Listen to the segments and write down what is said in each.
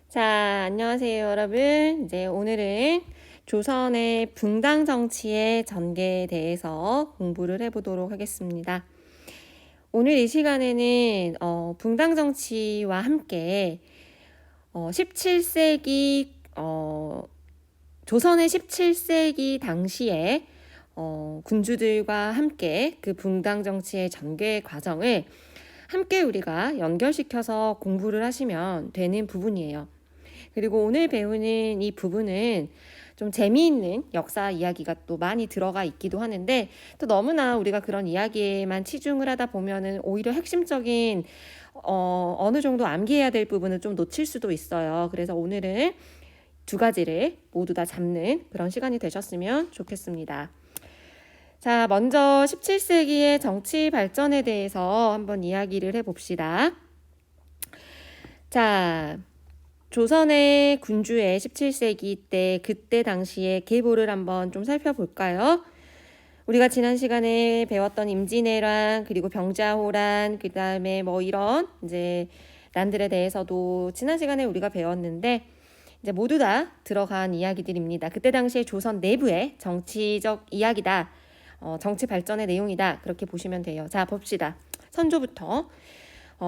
자, 안녕하세요, 여러분. 이제 오늘은 조선의 붕당 정치의 전개에 대해서 공부를 해보도록 하겠습니다. 오늘 이 시간에는 붕당 정치와 함께 17세기 조선의 17세기 당시에 군주들과 함께 그 붕당 정치의 전개 과정을 함께 우리가 연결시켜서 공부를 하시면 되는 부분이에요. 그리고 오늘 배우는 이 부분은 좀 재미있는 역사 이야기가 또 많이 들어가 있기도 하는데, 또 너무나 우리가 그런 이야기에만 치중을 하다 보면은 오히려 핵심적인 어느 정도 암기해야 될 부분을 좀 놓칠 수도 있어요. 그래서 오늘은 두 가지를 모두 다 잡는 그런 시간이 되셨으면 좋겠습니다. 자, 먼저 17세기의 정치 발전에 대해서 한번 이야기를 해봅시다. 자, 조선의 군주의 17세기 때 그때 당시의 계보를 한번 좀 살펴볼까요? 우리가 지난 시간에 배웠던 임진왜란, 그리고 병자호란, 그 다음에 뭐 이런 이제 난들에 대해서도 지난 시간에 우리가 배웠는데, 이제 모두 다 들어간 이야기들입니다. 그때 당시에 조선 내부의 정치적 이야기다, 정치 발전의 내용이다, 그렇게 보시면 돼요. 자, 봅시다. 선조부터.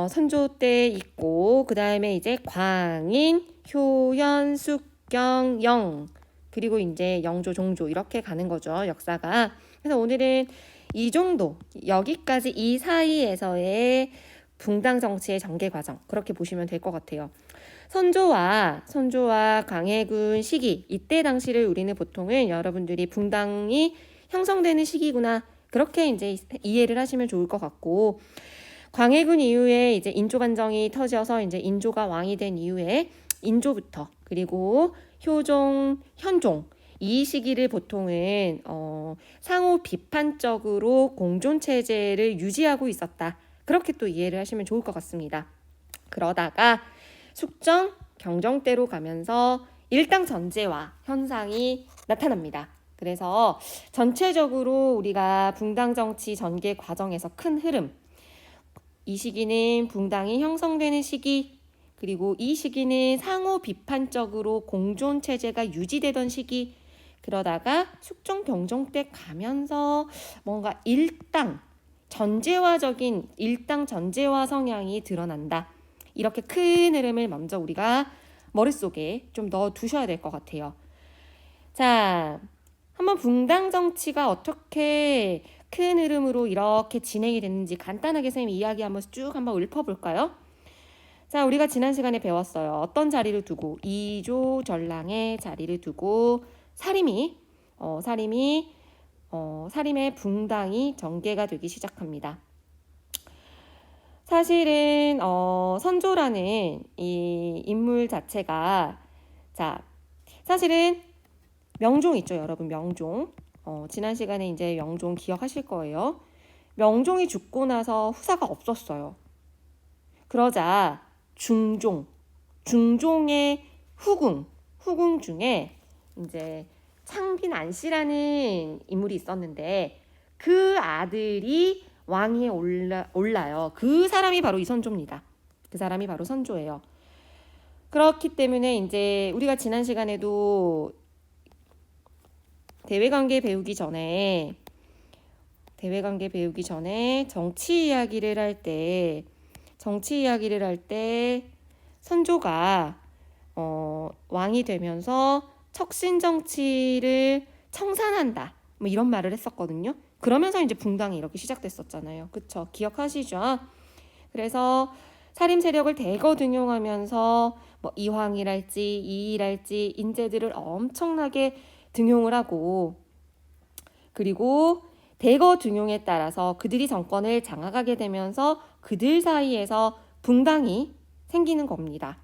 선조 때 있고, 그 다음에 이제 광인, 효연, 숙경, 영, 그리고 이제 영조, 종조 이렇게 가는 거죠, 역사가. 그래서 오늘은 이 정도, 여기까지 이 사이에서의 붕당 정치의 전개 과정, 그렇게 보시면 될 것 같아요. 선조와 광해군 시기, 이때 당시를 우리는 보통은 여러분들이 붕당이 형성되는 시기구나, 그렇게 이제 이해를 하시면 좋을 것 같고, 광해군 이후에 이제 인조 반정이 터져서 이제 인조가 왕이 된 이후에 인조부터, 그리고 효종, 현종, 이 시기를 보통은 상호 비판적으로 공존 체제를 유지하고 있었다, 그렇게 또 이해를 하시면 좋을 것 같습니다. 그러다가 숙정, 경정 때로 가면서 일당 전제화 현상이 나타납니다. 그래서 전체적으로 우리가 붕당 정치 전개 과정에서 큰 흐름, 이 시기는 붕당이 형성되는 시기, 그리고 이 시기는 상호 비판적으로 공존 체제가 유지되던 시기, 그러다가 숙종 경종 때 가면서 뭔가 일당 전제화적인 일당 전제화 성향이 드러난다. 이렇게 큰 흐름을 먼저 우리가 머릿속에 좀 넣어 두셔야 될 것 같아요. 자, 한번 붕당 정치가 어떻게 큰 흐름으로 이렇게 진행이 됐는지 간단하게 선생님 이야기 한번 쭉 한번 읊어볼까요? 자, 우리가 지난 시간에 배웠어요. 어떤 자리를 두고, 이조 전랑의 자리를 두고 사림의 붕당이 전개가 되기 시작합니다. 사실은 선조라는 이 인물 자체가, 자, 사실은 명종 있죠, 여러분. 명종. 지난 시간에 이제 명종 기억하실 거예요. 명종이 죽고 나서 후사가 없었어요. 그러자 중종의 후궁 중에 이제 창빈 안씨라는 인물이 있었는데, 그 아들이 왕위에 올라요. 그 사람이 바로 이선조입니다. 그 사람이 바로 선조예요. 그렇기 때문에 이제 우리가 지난 시간에도 대외관계 배우기 전에 정치 이야기를 할 때 선조가 왕이 되면서 척신 정치를 청산한다, 뭐 이런 말을 했었거든요. 그러면서 이제 붕당이 이렇게 시작됐었잖아요. 그쵸? 기억하시죠? 그래서 사림 세력을 대거 등용하면서 뭐 이황이랄지 이이랄지 인재들을 엄청나게 등용을 하고, 그리고 대거 등용에 따라서 그들이 정권을 장악하게 되면서 그들 사이에서 붕당이 생기는 겁니다.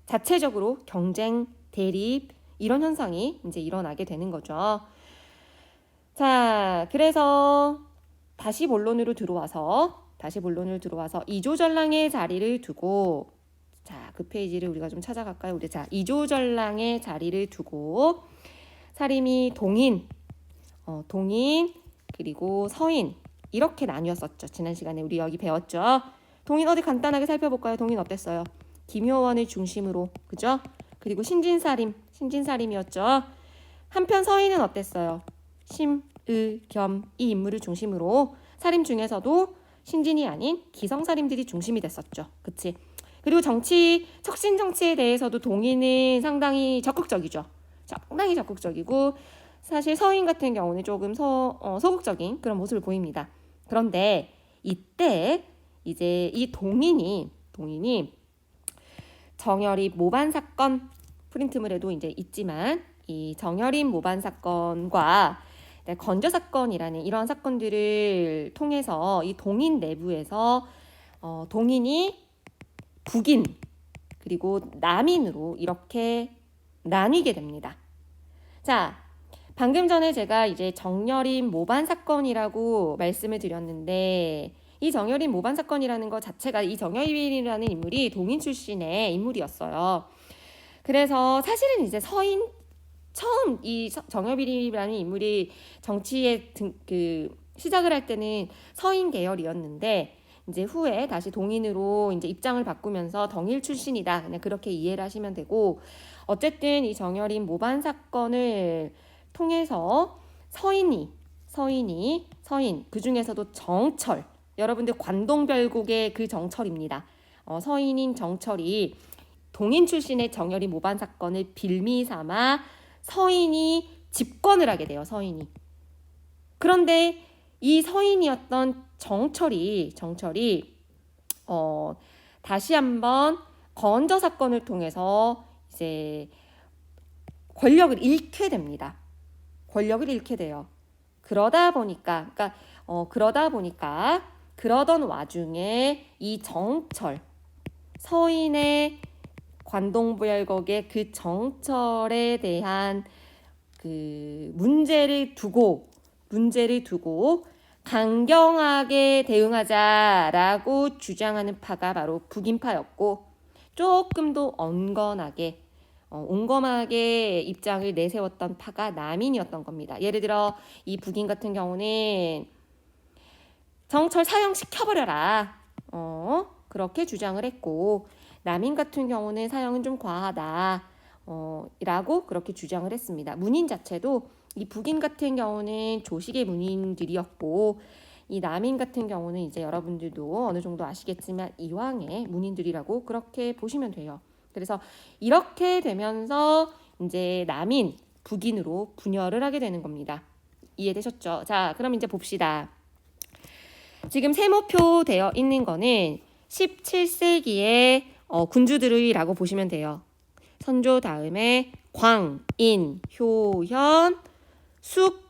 자체적으로 경쟁, 대립 이런 현상이 이제 일어나게 되는 거죠. 자, 그래서 다시 본론으로 들어와서 이조전랑의 자리를 두고, 자, 그 페이지를 우리가 좀 찾아갈까요? 자, 이조전랑의 자리를 두고 사림이 동인, 그리고 서인 이렇게 나뉘었었죠. 지난 시간에 우리 여기 배웠죠. 동인 어디 간단하게 살펴볼까요? 동인 어땠어요? 김효원을 중심으로, 그죠? 그리고 신진사림이었죠. 한편 서인은 어땠어요? 심의겸 이 인물을 중심으로 사림 중에서도 신진이 아닌 기성사림들이 중심이 됐었죠. 그치? 그리고 척신 정치에 대해서도 동인은 상당히 적극적이죠. 상당히 적극적이고 사실 서인 같은 경우는 조금 소극적인 그런 모습을 보입니다. 그런데 이때 이제 이 동인이 정여립 모반 사건 프린트물에도 이제 있지만 이 정여립 모반 사건과 건조 사건이라는 이러한 사건들을 통해서 이 동인 내부에서 동인이 북인 그리고 남인으로 이렇게 나뉘게 됩니다. 자, 방금 전에 제가 이제 정여립 모반 사건이라고 말씀을 드렸는데 이 정여립 모반 사건이라는 것 자체가 이 정여립이라는 인물이 동인 출신의 인물이었어요. 그래서 사실은 이제 처음 이 정여립이라는 인물이 정치에 시작을 할 때는 서인 계열이었는데 이제 후에 다시 동인으로 이제 입장을 바꾸면서 덩일 출신이다. 그냥 그렇게 이해를 하시면 되고 어쨌든 이 정여립 모반 사건을 통해서 서인 그 중에서도 정철 여러분들 관동별곡의 그 정철입니다. 서인인 정철이 동인 출신의 정여립 모반 사건을 빌미 삼아 서인이 집권을 하게 돼요. 서인이. 그런데 이 서인이었던 정철이 다시 한번 건조 사건을 통해서 이제 권력을 잃게 됩니다. 권력을 잃게 돼요. 그러다 보니까 그러던 와중에 이 정철 서인의 관동별곡의 그 정철에 대한 그 문제를 두고 강경하게 대응하자라고 주장하는 파가 바로 북인파였고 조금 더 온건하게 입장을 내세웠던 파가 남인이었던 겁니다. 예를 들어 이 북인 같은 경우는 정철 사형시켜버려라 그렇게 주장을 했고 남인 같은 경우는 사형은 좀 과하다 라고 그렇게 주장을 했습니다. 문인 자체도 이 북인 같은 경우는 조식의 문인들이었고 이 남인 같은 경우는 이제 여러분들도 어느 정도 아시겠지만 이황의 문인들이라고 그렇게 보시면 돼요. 그래서 이렇게 되면서 이제 남인, 북인으로 분열을 하게 되는 겁니다. 이해되셨죠? 자, 그럼 이제 봅시다. 지금 세모표 되어 있는 거는 17세기의 군주들이라고 보시면 돼요. 선조 다음에 광, 인, 효현, 숙,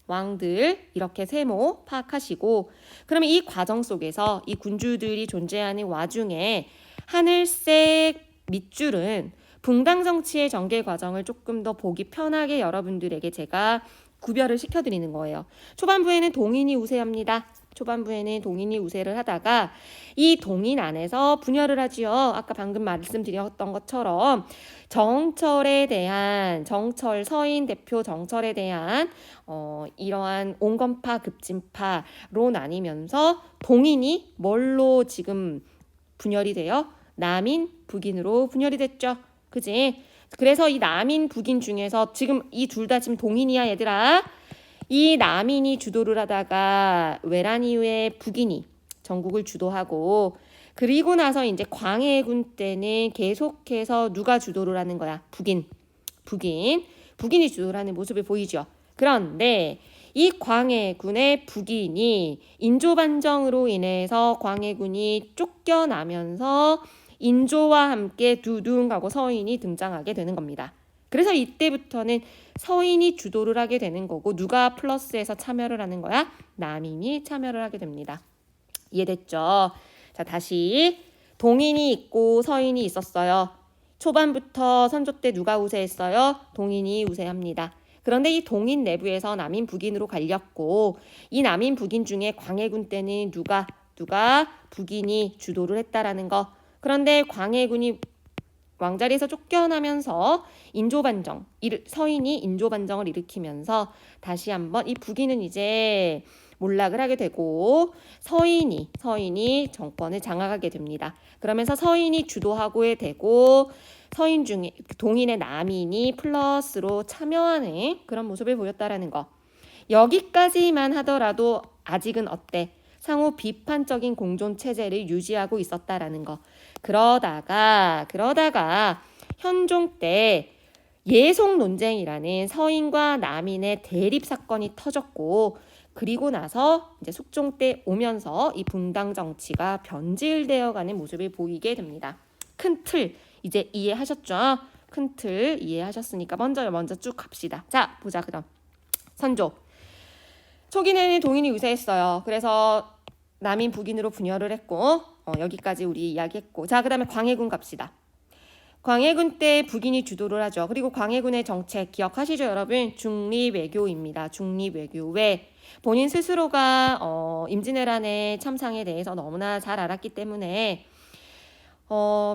왕들 이렇게 세모 파악하시고 그러면 이 과정 속에서 이 군주들이 존재하는 와중에 하늘색 밑줄은 붕당 정치의 전개 과정을 조금 더 보기 편하게 여러분들에게 제가 구별을 시켜드리는 거예요. 초반부에는 동인이 우세합니다. 초반부에는 동인이 우세를 하다가 이 동인 안에서 분열을 하지요. 아까 방금 말씀드렸던 것처럼 서인 대표 정철에 대한 이러한 온건파 급진파로 나뉘면서 동인이 뭘로 지금 분열이 돼요? 남인 북인으로 분열이 됐죠. 그지? 그래서 이 남인 북인 중에서 지금 이 둘 다 지금 동인이야 얘들아. 이 남인이 주도를 하다가 외란 이후에 북인이 전국을 주도하고 그리고 나서 이제 광해군 때는 계속해서 누가 주도를 하는 거야? 북인이 주도를 하는 모습을 보이죠. 그런데 이 광해군의 북인이 인조반정으로 인해서 광해군이 쫓겨나면서 인조와 함께 두둥하고 서인이 등장하게 되는 겁니다. 그래서 이때부터는 서인이 주도를 하게 되는 거고 누가 플러스해서 참여를 하는 거야? 남인이 참여를 하게 됩니다. 이해됐죠? 자, 다시 동인이 있고 서인이 있었어요. 초반부터 선조 때 누가 우세했어요? 동인이 우세합니다. 그런데 이 동인 내부에서 남인 북인으로 갈렸고 이 남인 북인 중에 광해군 때는 누가 북인이 주도를 했다라는 거. 그런데 광해군이 왕자리에서 쫓겨나면서 서인이 인조반정을 일으키면서 다시 한번 이 북인은 이제 몰락을 하게 되고 서인이 정권을 장악하게 됩니다. 그러면서 서인이 주도하고에 되고 서인 중에 동인의 남인이 플러스로 참여하는 그런 모습을 보였다라는 거. 여기까지만 하더라도 아직은 어때? 상호 비판적인 공존 체제를 유지하고 있었다라는 거. 그러다가 현종 때 예속 논쟁이라는 서인과 남인의 대립 사건이 터졌고, 그리고 나서 이제 숙종 때 오면서 이 분당 정치가 변질되어가는 모습을 보이게 됩니다. 큰 틀 이제 이해하셨죠? 큰 틀 이해하셨으니까 먼저 쭉 갑시다. 자, 보자. 그럼 선조 초기에는 동인이 유세했어요. 그래서 남인 북인으로 분열을 했고 여기까지 우리 이야기했고, 자, 그 다음에 광해군 갑시다. 광해군 때 북인이 주도를 하죠. 그리고 광해군의 정책 기억하시죠, 여러분? 중립외교입니다. 중립외교. 왜? 본인 스스로가 임진왜란의 참상에 대해서 너무나 잘 알았기 때문에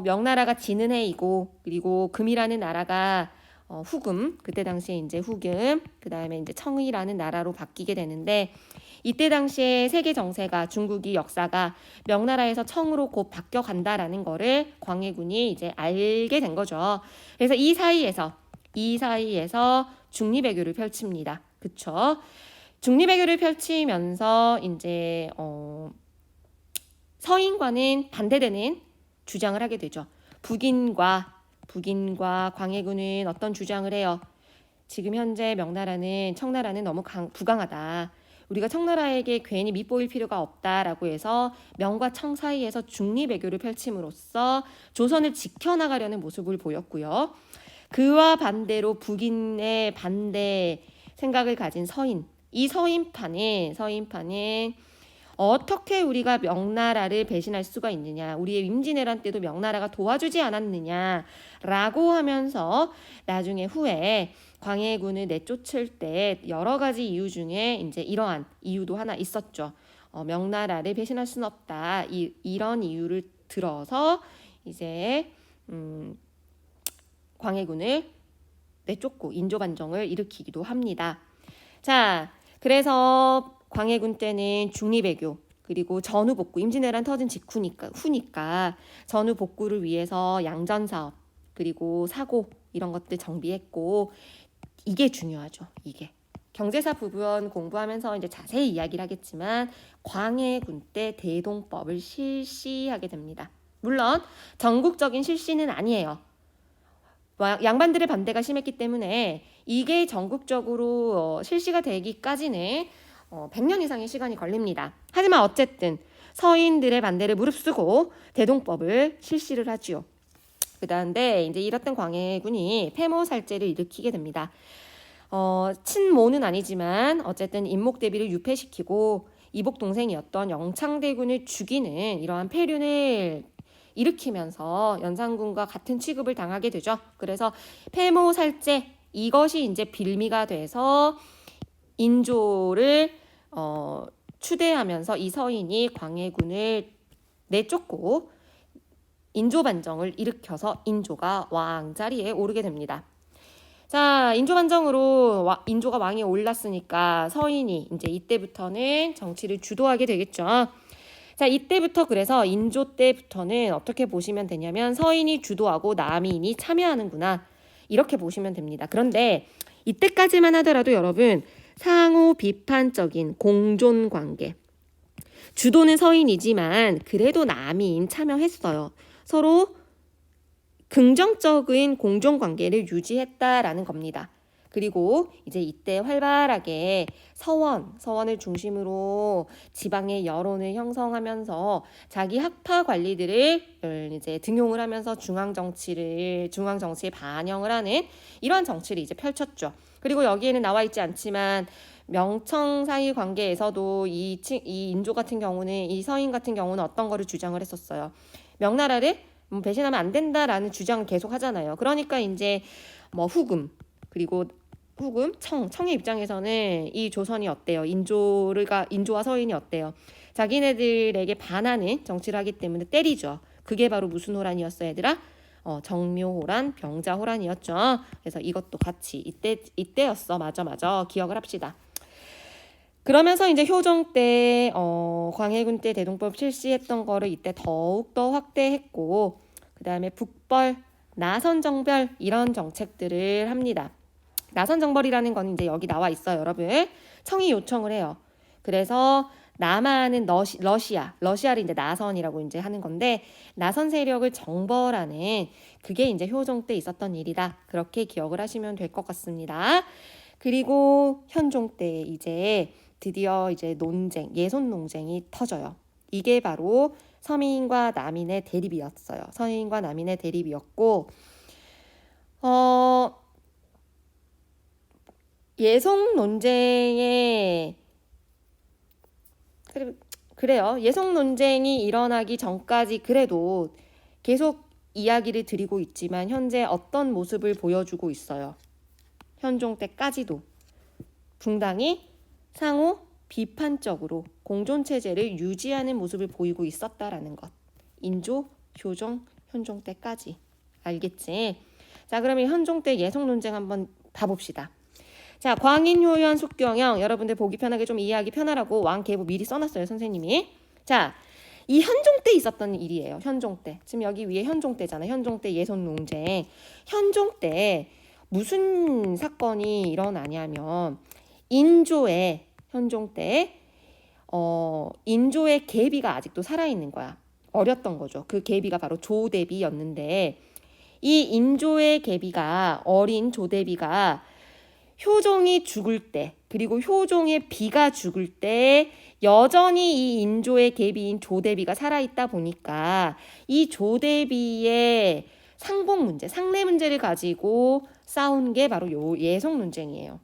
명나라가 지는 해이고, 그리고 금이라는 나라가 후금, 그때 당시에 이제 후금, 그 다음에 이제 청이라는 나라로 바뀌게 되는데, 이때 당시에 세계 정세가, 중국이 역사가 명나라에서 청으로 곧 바뀌어 간다라는 거를 광해군이 이제 알게 된 거죠. 그래서 이 사이에서 중립외교를 펼칩니다. 그쵸? 중립외교를 펼치면서 이제 서인과는 반대되는 주장을 하게 되죠. 북인과 광해군은 어떤 주장을 해요? 지금 현재 명나라는 청나라는 너무 부강하다. 우리가 청나라에게 괜히 밑보일 필요가 없다라고 해서 명과 청 사이에서 중립외교를 펼침으로써 조선을 지켜나가려는 모습을 보였고요. 그와 반대로 북인의 반대 생각을 가진 서인, 이 서인파는 어떻게 우리가 명나라를 배신할 수가 있느냐, 우리의 임진왜란 때도 명나라가 도와주지 않았느냐라고 하면서 나중에 후에 광해군을 내쫓을 때 여러 가지 이유 중에 이제 이러한 이유도 하나 있었죠. 명나라를 배신할 수는 없다. 이런 이유를 들어서 이제 광해군을 내쫓고 인조반정을 일으키기도 합니다. 자, 그래서 광해군 때는 중립외교, 그리고 전후복구, 임진왜란 터진 후니까 전후복구를 위해서 양전사업, 그리고 사고 이런 것들 정비했고, 이게 중요하죠. 이게 경제사 부분 공부하면서 이제 자세히 이야기를 하겠지만 광해군 때 대동법을 실시하게 됩니다. 물론 전국적인 실시는 아니에요. 양반들의 반대가 심했기 때문에 이게 전국적으로 실시가 되기까지는 100년 이상의 시간이 걸립니다. 하지만 어쨌든 서인들의 반대를 무릅쓰고 대동법을 실시를 하지요. 그다음에 이제 이랬던 광해군이 폐모살제를 일으키게 됩니다. 친모는 아니지만 어쨌든 인목대비를 유폐시키고 이복 동생이었던 영창대군을 죽이는 이러한 폐륜을 일으키면서 연산군과 같은 취급을 당하게 되죠. 그래서 폐모살제, 이것이 이제 빌미가 돼서 인조를 추대하면서 이 서인이 광해군을 내쫓고 인조반정을 일으켜서 인조가 왕자리에 오르게 됩니다. 자, 인조반정으로 인조가 왕이 올랐으니까 서인이 이제 이때부터는 정치를 주도하게 되겠죠. 자, 이때부터 그래서 인조 때부터는 어떻게 보시면 되냐면 서인이 주도하고 남인이 참여하는구나, 이렇게 보시면 됩니다. 그런데 이때까지만 하더라도 여러분, 상호 비판적인 공존 관계, 주도는 서인이지만 그래도 남인 참여했어요. 서로 긍정적인 공존 관계를 유지했다라는 겁니다. 그리고 이제 이때 활발하게 서원을 중심으로 지방의 여론을 형성하면서 자기 학파 관리들을 이제 등용을 하면서 중앙 정치에 반영을 하는 이러한 정치를 이제 펼쳤죠. 그리고 여기에는 나와 있지 않지만 명청 사이 관계에서도 이 인조 같은 경우는, 이 서인 같은 경우는 어떤 거를 주장을 했었어요. 명나라를 배신하면 안 된다라는 주장을 계속 하잖아요. 그러니까 이제 후금, 그리고 청의 입장에서는 이 조선이 어때요? 인조와 서인이 어때요? 자기네들에게 반하는 정치를 하기 때문에 때리죠. 그게 바로 무슨 호란이었어, 얘들아? 정묘호란, 병자호란이었죠. 그래서 이것도 같이 이때였어. 맞아. 기억을 합시다. 그러면서 이제 효종 때 광해군 때 대동법 실시했던 거를 이때 더욱더 확대했고, 그 다음에 북벌, 나선정벌 이런 정책들을 합니다. 나선정벌이라는 건 이제 여기 나와 있어요, 여러분. 청이 요청을 해요. 그래서 남한은 러시아를 이제 나선이라고 이제 하는 건데, 나선 세력을 정벌하는 그게 이제 효종 때 있었던 일이다. 그렇게 기억을 하시면 될 것 같습니다. 그리고 현종 때 이제 드디어 이제 예손 논쟁이 터져요. 이게 바로 서민과 남인의 대립이었어요. 서민과 남인의 대립이었고, 예송 논쟁에 그래요. 예송 논쟁이 일어나기 전까지 그래도 계속 이야기를 드리고 있지만 현재 어떤 모습을 보여주고 있어요. 현종 때까지도 붕당이 상호 비판적으로 공존체제를 유지하는 모습을 보이고 있었다라는 것. 인조, 효종, 현종 때까지. 알겠지? 자, 그러면 현종 때 예송 논쟁 한번 봐봅시다. 자, 광인, 효연, 숙경영 여러분들 보기 편하게 좀 이해하기 편하라고 왕계보 미리 써놨어요, 선생님이. 자, 이 현종 때 있었던 일이에요. 현종 때. 지금 여기 위에 현종 때잖아요. 현종 때 예손 논쟁. 현종 때 무슨 사건이 일어나냐면 현종 때 인조의 계비가 아직도 살아있는 거야. 어렸던 거죠. 그 계비가 바로 조대비였는데 이 인조의 계비가 어린 조대비가 효종이 죽을 때 그리고 효종의 비가 죽을 때 여전히 이 인조의 계비인 조대비가 살아있다 보니까 이 조대비의 상복 문제, 상례 문제를 가지고 싸운 게 바로 요 예송 논쟁이에요.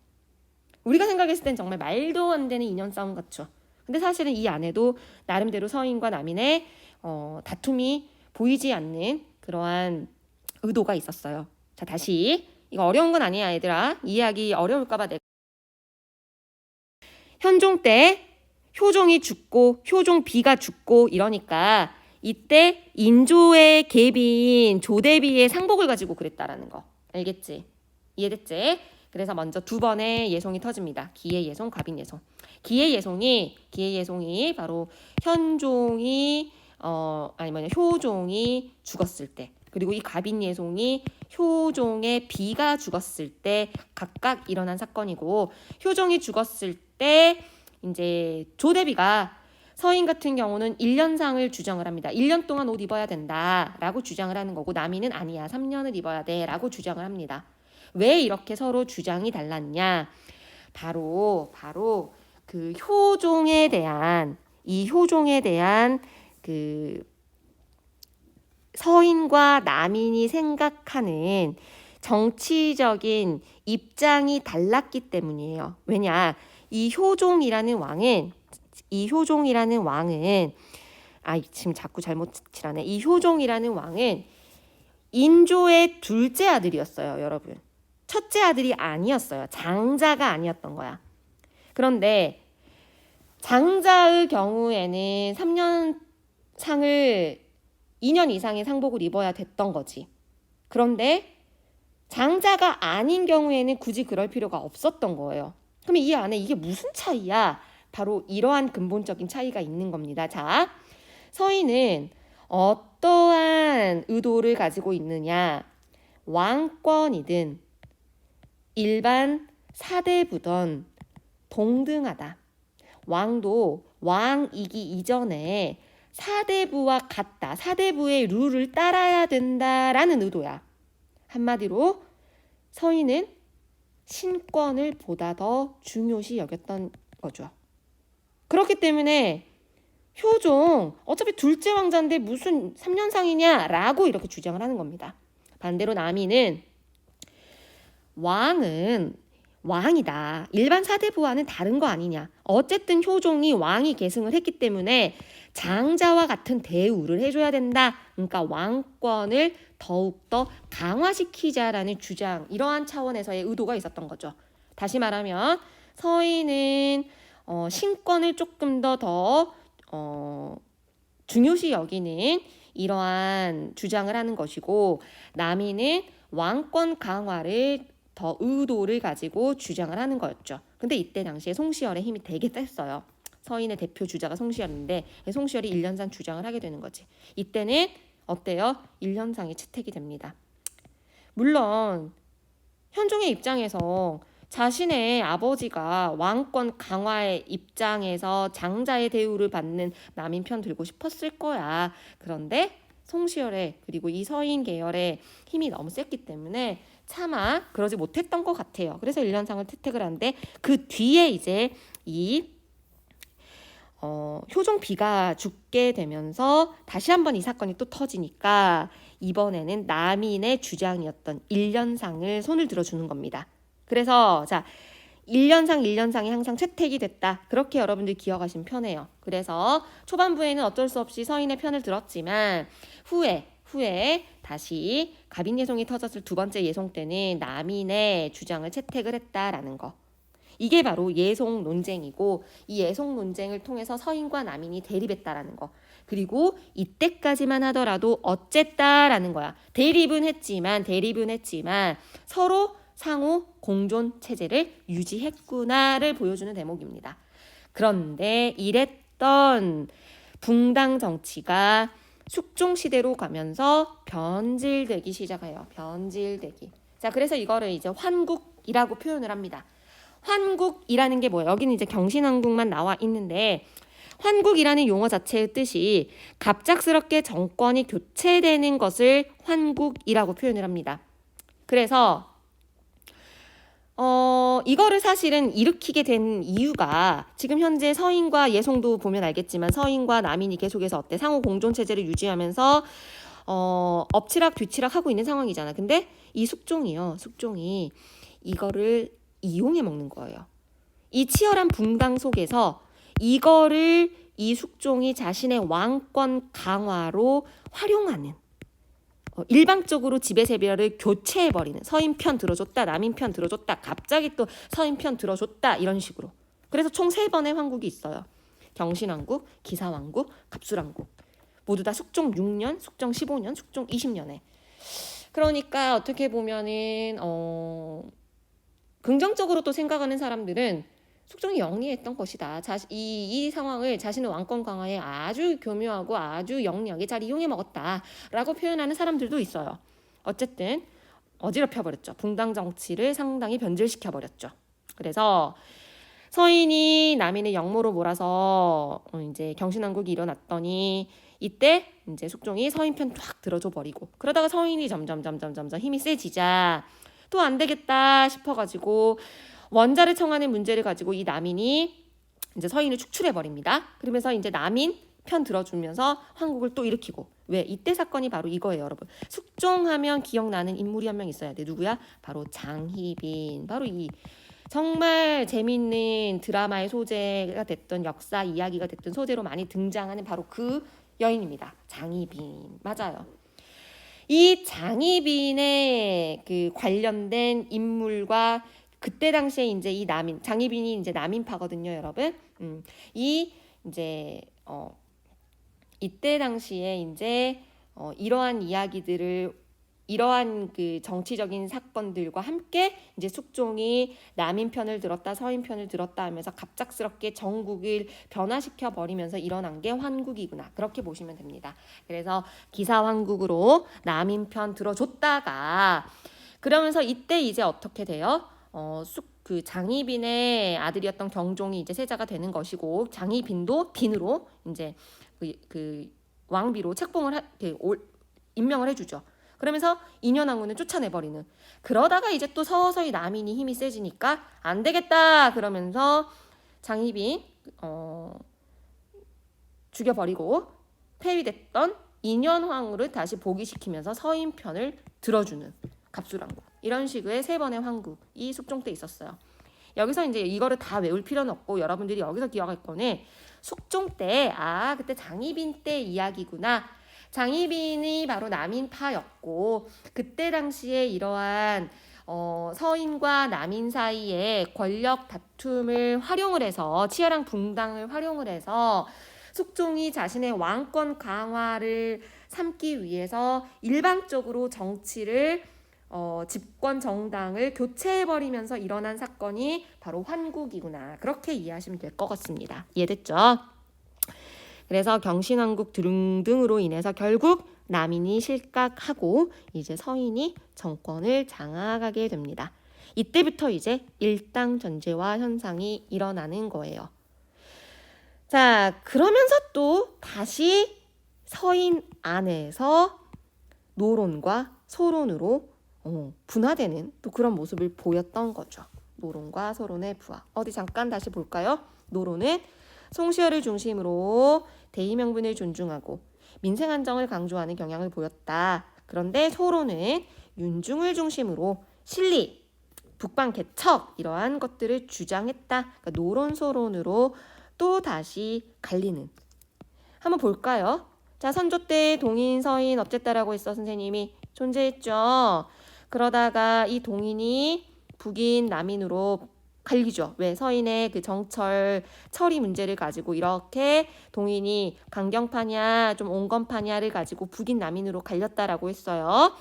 우리가 생각했을 땐 정말 말도 안 되는 인연 싸움 같죠. 근데 사실은 이 안에도 나름대로 서인과 남인의 다툼이 보이지 않는 그러한 의도가 있었어요. 자, 다시 이거 어려운 건 아니야, 얘들아. 이해하기 어려울까봐 내가 현종 때 효종이 죽고 효종 비가 죽고 이러니까 이때 인조의 계비인 조대비의 상복을 가지고 그랬다라는 거. 알겠지? 이해됐지? 그래서 먼저 두 번의 예송이 터집니다. 기의 예송, 갑인 예송. 기의 예송이 바로 현종이 효종이 죽었을 때, 그리고 이 갑인 예송이 효종의 비가 죽었을 때 각각 일어난 사건이고, 효종이 죽었을 때 이제 조대비가 서인 같은 경우는 1년상을 주장을 합니다. 1년 동안 옷 입어야 된다라고 주장을 하는 거고, 남인은 아니야, 3년을 입어야 돼라고 주장을 합니다. 왜 이렇게 서로 주장이 달랐냐? 바로 그 효종에 대한 그 서인과 남인이 생각하는 정치적인 입장이 달랐기 때문이에요. 왜냐? 이 효종이라는 왕은 지금 자꾸 잘못 칠하네. 이 효종이라는 왕은 인조의 둘째 아들이었어요, 여러분. 첫째 아들이 아니었어요. 장자가 아니었던 거야. 그런데 장자의 경우에는 3년 상을 2년 이상의 상복을 입어야 됐던 거지. 그런데 장자가 아닌 경우에는 굳이 그럴 필요가 없었던 거예요. 그러면 이 안에 이게 무슨 차이야? 바로 이러한 근본적인 차이가 있는 겁니다. 자, 서인은 어떠한 의도를 가지고 있느냐? 왕권이든 일반 사대부든 동등하다. 왕도 왕이기 이전에 사대부와 같다. 사대부의 룰을 따라야 된다라는 의도야. 한마디로 서인은 신권을 보다 더 중요시 여겼던 거죠. 그렇기 때문에 효종 어차피 둘째 왕자인데 무슨 3년상이냐라고 이렇게 주장을 하는 겁니다. 반대로 남인은 왕은 왕이다. 일반 사대부와는 다른 거 아니냐. 어쨌든 효종이 왕이 계승을 했기 때문에 장자와 같은 대우를 해줘야 된다. 그러니까 왕권을 더욱더 강화시키자라는 주장, 이러한 차원에서의 의도가 있었던 거죠. 다시 말하면 서인은 신권을 조금 더 중요시 여기는 이러한 주장을 하는 것이고, 남인은 왕권 강화를 더 의도를 가지고 주장을 하는 거였죠. 근데 이때 당시에 송시열의 힘이 되게 셌어요. 서인의 대표 주자가 송시열인데 송시열이 일련상 주장을 하게 되는 거지. 이때는 어때요? 일련상이 채택이 됩니다. 물론 현종의 입장에서 자신의 아버지가 왕권 강화의 입장에서 장자의 대우를 받는 남인 편 들고 싶었을 거야. 그런데 송시열의 그리고 이 서인 계열의 힘이 너무 셌기 때문에 차마 그러지 못했던 것 같아요. 그래서 일련상을 채택을 하는데 그 뒤에 이제 이 효종비가 죽게 되면서 다시 한번 이 사건이 또 터지니까 이번에는 남인의 주장이었던 일련상을 손을 들어주는 겁니다. 그래서 자 일련상이 항상 채택이 됐다. 그렇게 여러분들 기억하시면 편해요. 그래서 초반부에는 어쩔 수 없이 서인의 편을 들었지만 후에 다시 갑인예송이 터졌을 두 번째 예송 때는 남인의 주장을 채택을 했다라는 거. 이게 바로 예송 논쟁이고 이 예송 논쟁을 통해서 서인과 남인이 대립했다라는 거. 그리고 이때까지만 하더라도 어쨌다라는 거야. 대립은 했지만 서로 상호 공존 체제를 유지했구나를 보여주는 대목입니다. 그런데 이랬던 붕당 정치가 숙종 시대로 가면서 변질되기 시작해요. 변질되기. 자, 그래서 이거를 이제 환국이라고 표현을 합니다. 환국이라는 게 뭐예요? 여기는 이제 경신왕국만 나와 있는데 환국이라는 용어 자체의 뜻이 갑작스럽게 정권이 교체되는 것을 환국이라고 표현을 합니다. 그래서 이거를 사실은 일으키게 된 이유가 지금 현재 서인과 예송도 보면 알겠지만 서인과 남인이 계속해서 어때? 상호 공존 체제를 유지하면서 엎치락 뒤치락 하고 있는 상황이잖아. 근데 이 숙종이 이거를 이용해 먹는 거예요. 이 치열한 붕당 속에서 이거를 이 숙종이 자신의 왕권 강화로 활용하는 일방적으로 지배세비를 교체해버리는 서인 편 들어줬다 남인 편 들어줬다 갑자기 또 서인 편 들어줬다 이런 식으로. 그래서 총 3번의 황국이 있어요. 경신왕국, 기사왕국, 갑술왕국. 모두 다 숙종 6년, 숙종 15년, 숙종 20년에. 그러니까 어떻게 보면은 긍정적으로 또 생각하는 사람들은 숙종이 영리했던 것이다. 이 상황을 자신의 왕권 강화에 아주 교묘하고 아주 영리하게 잘 이용해 먹었다라고 표현하는 사람들도 있어요. 어쨌든 어지럽혀버렸죠. 붕당 정치를 상당히 변질시켜버렸죠. 그래서 서인이 남인의 영모로 몰아서 이제 경신왕국이 일어났더니 이때 이제 숙종이 서인 편 쫙 들어줘 버리고 그러다가 서인이 점점 힘이 세지자 또 안 되겠다 싶어가지고 원자를 청하는 문제를 가지고 이 남인이 이제 서인을 축출해 버립니다. 그러면서 이제 남인 편 들어주면서 황국을 또 일으키고 왜 이때 사건이 바로 이거예요, 여러분. 숙종하면 기억나는 인물이 한 명 있어야 돼. 누구야? 바로 장희빈. 바로 이 정말 재밌는 드라마의 소재가 됐던 역사 이야기가 됐던 소재로 많이 등장하는 바로 그 여인입니다. 장희빈. 맞아요. 이 장희빈의 그 관련된 인물과 그때 당시에 이제 이 장희빈이 이제 남인파거든요, 여러분. 이 이제 이때 당시에 이제 이러한 이야기들을 이러한 그 정치적인 사건들과 함께 이제 숙종이 남인 편을 들었다 서인 편을 들었다 하면서 갑작스럽게 전국을 변화시켜 버리면서 일어난 게 환국이구나 그렇게 보시면 됩니다. 그래서 기사환국으로 남인 편 들어줬다가 그러면서 이때 이제 어떻게 돼요? 그 장희빈의 아들이었던 경종이 이제 세자가 되는 것이고 장희빈도 빈으로 이제 그 왕비로 책봉을 임명을 해주죠. 그러면서 인현왕후는 쫓아내버리는. 그러다가 이제 또 서서히 남인이 힘이 세지니까 안 되겠다 그러면서 장희빈 죽여버리고 폐위됐던 인현왕후를 다시 복위시키면서 서인 편을 들어주는 갑술왕국. 이런 식의 3번의 황국이 숙종 때 있었어요. 여기서 이제 이거를 다 외울 필요는 없고 여러분들이 여기서 기억할 거는 숙종 때 그때 장희빈 때 이야기구나. 장희빈이 바로 남인파였고 그때 당시에 이러한 서인과 남인 사이에 권력 다툼을 활용을 해서 치열한 붕당을 활용을 해서 숙종이 자신의 왕권 강화를 삼기 위해서 일방적으로 정치를 집권 정당을 교체해버리면서 일어난 사건이 바로 환국이구나. 그렇게 이해하시면 될 것 같습니다. 이해됐죠? 그래서 경신왕국 등등으로 인해서 결국 남인이 실각하고 이제 서인이 정권을 장악하게 됩니다. 이때부터 이제 일당 전제화 현상이 일어나는 거예요. 자, 그러면서 또 다시 서인 안에서 노론과 소론으로 분화되는 또 그런 모습을 보였던 거죠. 노론과 소론의 부화. 어디 잠깐 다시 볼까요? 노론은 송시열을 중심으로 대의명분을 존중하고 민생 안정을 강조하는 경향을 보였다. 그런데 소론은 윤중을 중심으로 실리, 북방 개척 이러한 것들을 주장했다. 그러니까 노론 소론으로 또 다시 갈리는. 한번 볼까요? 자, 선조 때 동인, 서인 어쨌다라고 했어 선생님이 존재했죠. 그러다가 이 동인이 북인, 남인으로 갈리죠. 왜? 서인의 그 정철, 처리 문제를 가지고 이렇게 동인이 강경파냐 좀 온건파냐를 가지고 북인, 남인으로 갈렸다라고 했어요.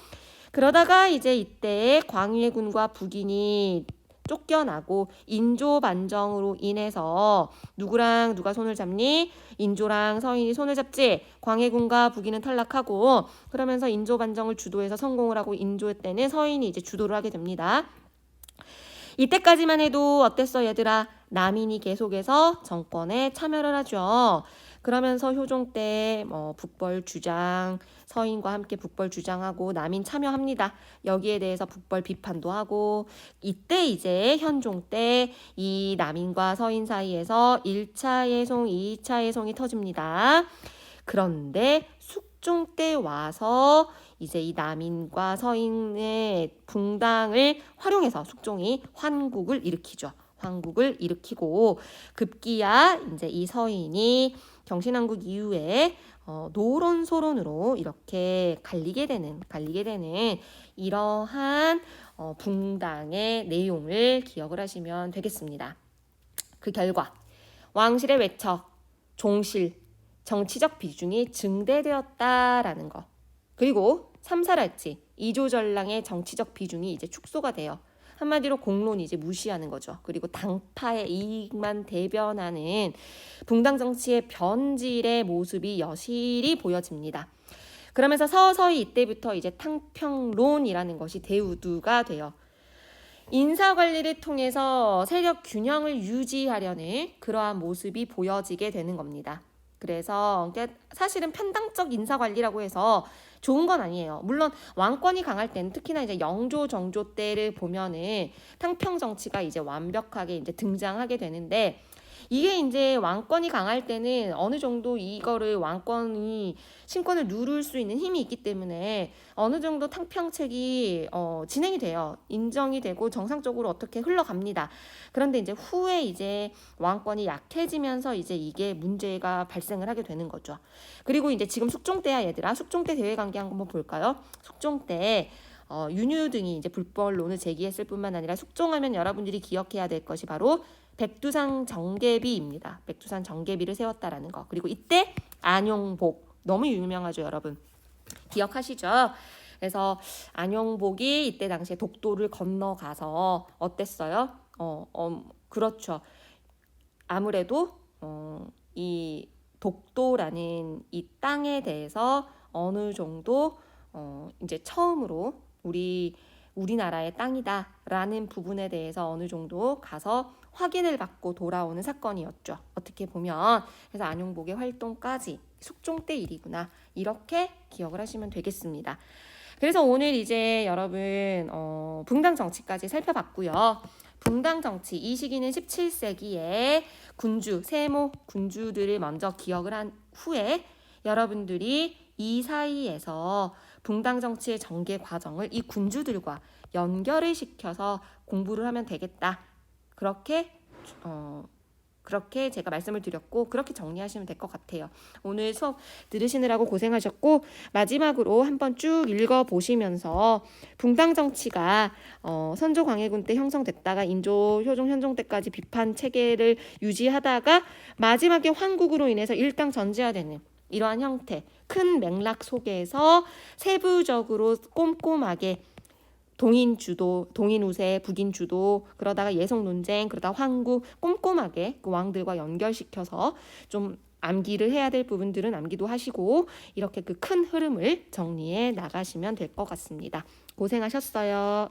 그러다가 이제 이때 광유의 군과 북인이 쫓겨나고 인조 반정으로 인해서 누구랑 누가 손을 잡니? 인조랑 서인이 손을 잡지. 광해군과 북인은 탈락하고 그러면서 인조 반정을 주도해서 성공을 하고 인조 때는 서인이 이제 주도를 하게 됩니다. 이때까지만 해도 어땠어 얘들아? 남인이 계속해서 정권에 참여를 하죠. 그러면서 효종 때 북벌 주장, 서인과 함께 북벌 주장하고 남인 참여합니다. 여기에 대해서 북벌 비판도 하고 이때 이제 현종 때 이 남인과 서인 사이에서 1차 예송, 2차 예송이 터집니다. 그런데 숙종 때 와서 이제 이 남인과 서인의 붕당을 활용해서 숙종이 환국을 일으키죠. 환국을 일으키고 급기야 이제 이 서인이 경신왕국 이후에 노론 소론으로 이렇게 갈리게 되는 이러한 붕당의 내용을 기억을 하시면 되겠습니다. 그 결과 왕실의 외척, 종실, 정치적 비중이 증대되었다라는 거. 그리고 삼사랄지, 이조전랑의 정치적 비중이 이제 축소가 돼요. 한마디로 공론이 이제 무시하는 거죠. 그리고 당파의 이익만 대변하는 붕당 정치의 변질의 모습이 여실히 보여집니다. 그러면서 서서히 이때부터 이제 탕평론이라는 것이 대우두가 돼요. 인사관리를 통해서 세력 균형을 유지하려는 그러한 모습이 보여지게 되는 겁니다. 그래서 사실은 편당적 인사관리라고 해서 좋은 건 아니에요. 물론 왕권이 강할 때는 특히나 이제 영조, 정조 때를 보면은 탕평 정치가 이제 완벽하게 이제 등장하게 되는데 이게 이제 왕권이 강할 때는 어느 정도 이거를 왕권이 신권을 누를 수 있는 힘이 있기 때문에 어느 정도 탕평책이 진행이 돼요. 인정이 되고 정상적으로 어떻게 흘러갑니다. 그런데 이제 후에 이제 왕권이 약해지면서 이제 이게 문제가 발생을 하게 되는 거죠. 그리고 이제 지금 숙종 때야 얘들아. 숙종 때 대외 관계 한번 볼까요? 숙종 때 윤유 등이 이제 불법론을 제기했을 뿐만 아니라 숙종하면 여러분들이 기억해야 될 것이 바로 백두산 정계비입니다. 백두산 정계비를 세웠다라는 거. 그리고 이때 안용복 너무 유명하죠, 여러분. 기억하시죠? 그래서 안용복이 이때 당시에 독도를 건너가서 어땠어요? 그렇죠. 아무래도 이 독도라는 이 땅에 대해서 어느 정도 이제 처음으로 우리나라의 땅이다라는 부분에 대해서 어느 정도 가서 확인을 받고 돌아오는 사건이었죠. 어떻게 보면 그래서 안용복의 활동까지 숙종 때 일이구나 이렇게 기억을 하시면 되겠습니다. 그래서 오늘 이제 여러분 붕당 정치까지 살펴봤고요. 붕당 정치 이 시기는 17세기에 군주, 세모 군주들을 먼저 기억을 한 후에 여러분들이 이 사이에서 붕당 정치의 전개 과정을 이 군주들과 연결을 시켜서 공부를 하면 되겠다. 그렇게 제가 말씀을 드렸고 그렇게 정리하시면 될 것 같아요. 오늘 수업 들으시느라고 고생하셨고 마지막으로 한번 쭉 읽어보시면서 붕당 정치가 선조 광해군 때 형성됐다가 인조, 효종, 현종 때까지 비판 체계를 유지하다가 마지막에 환국으로 인해서 일당 전제화되는 이러한 형태, 큰 맥락 속에서 세부적으로 꼼꼼하게 동인주도, 동인우세, 북인주도, 그러다가 예성논쟁, 그러다 황구 꼼꼼하게 그 왕들과 연결시켜서 좀 암기를 해야 될 부분들은 암기도 하시고 이렇게 그 큰 흐름을 정리해 나가시면 될 것 같습니다. 고생하셨어요.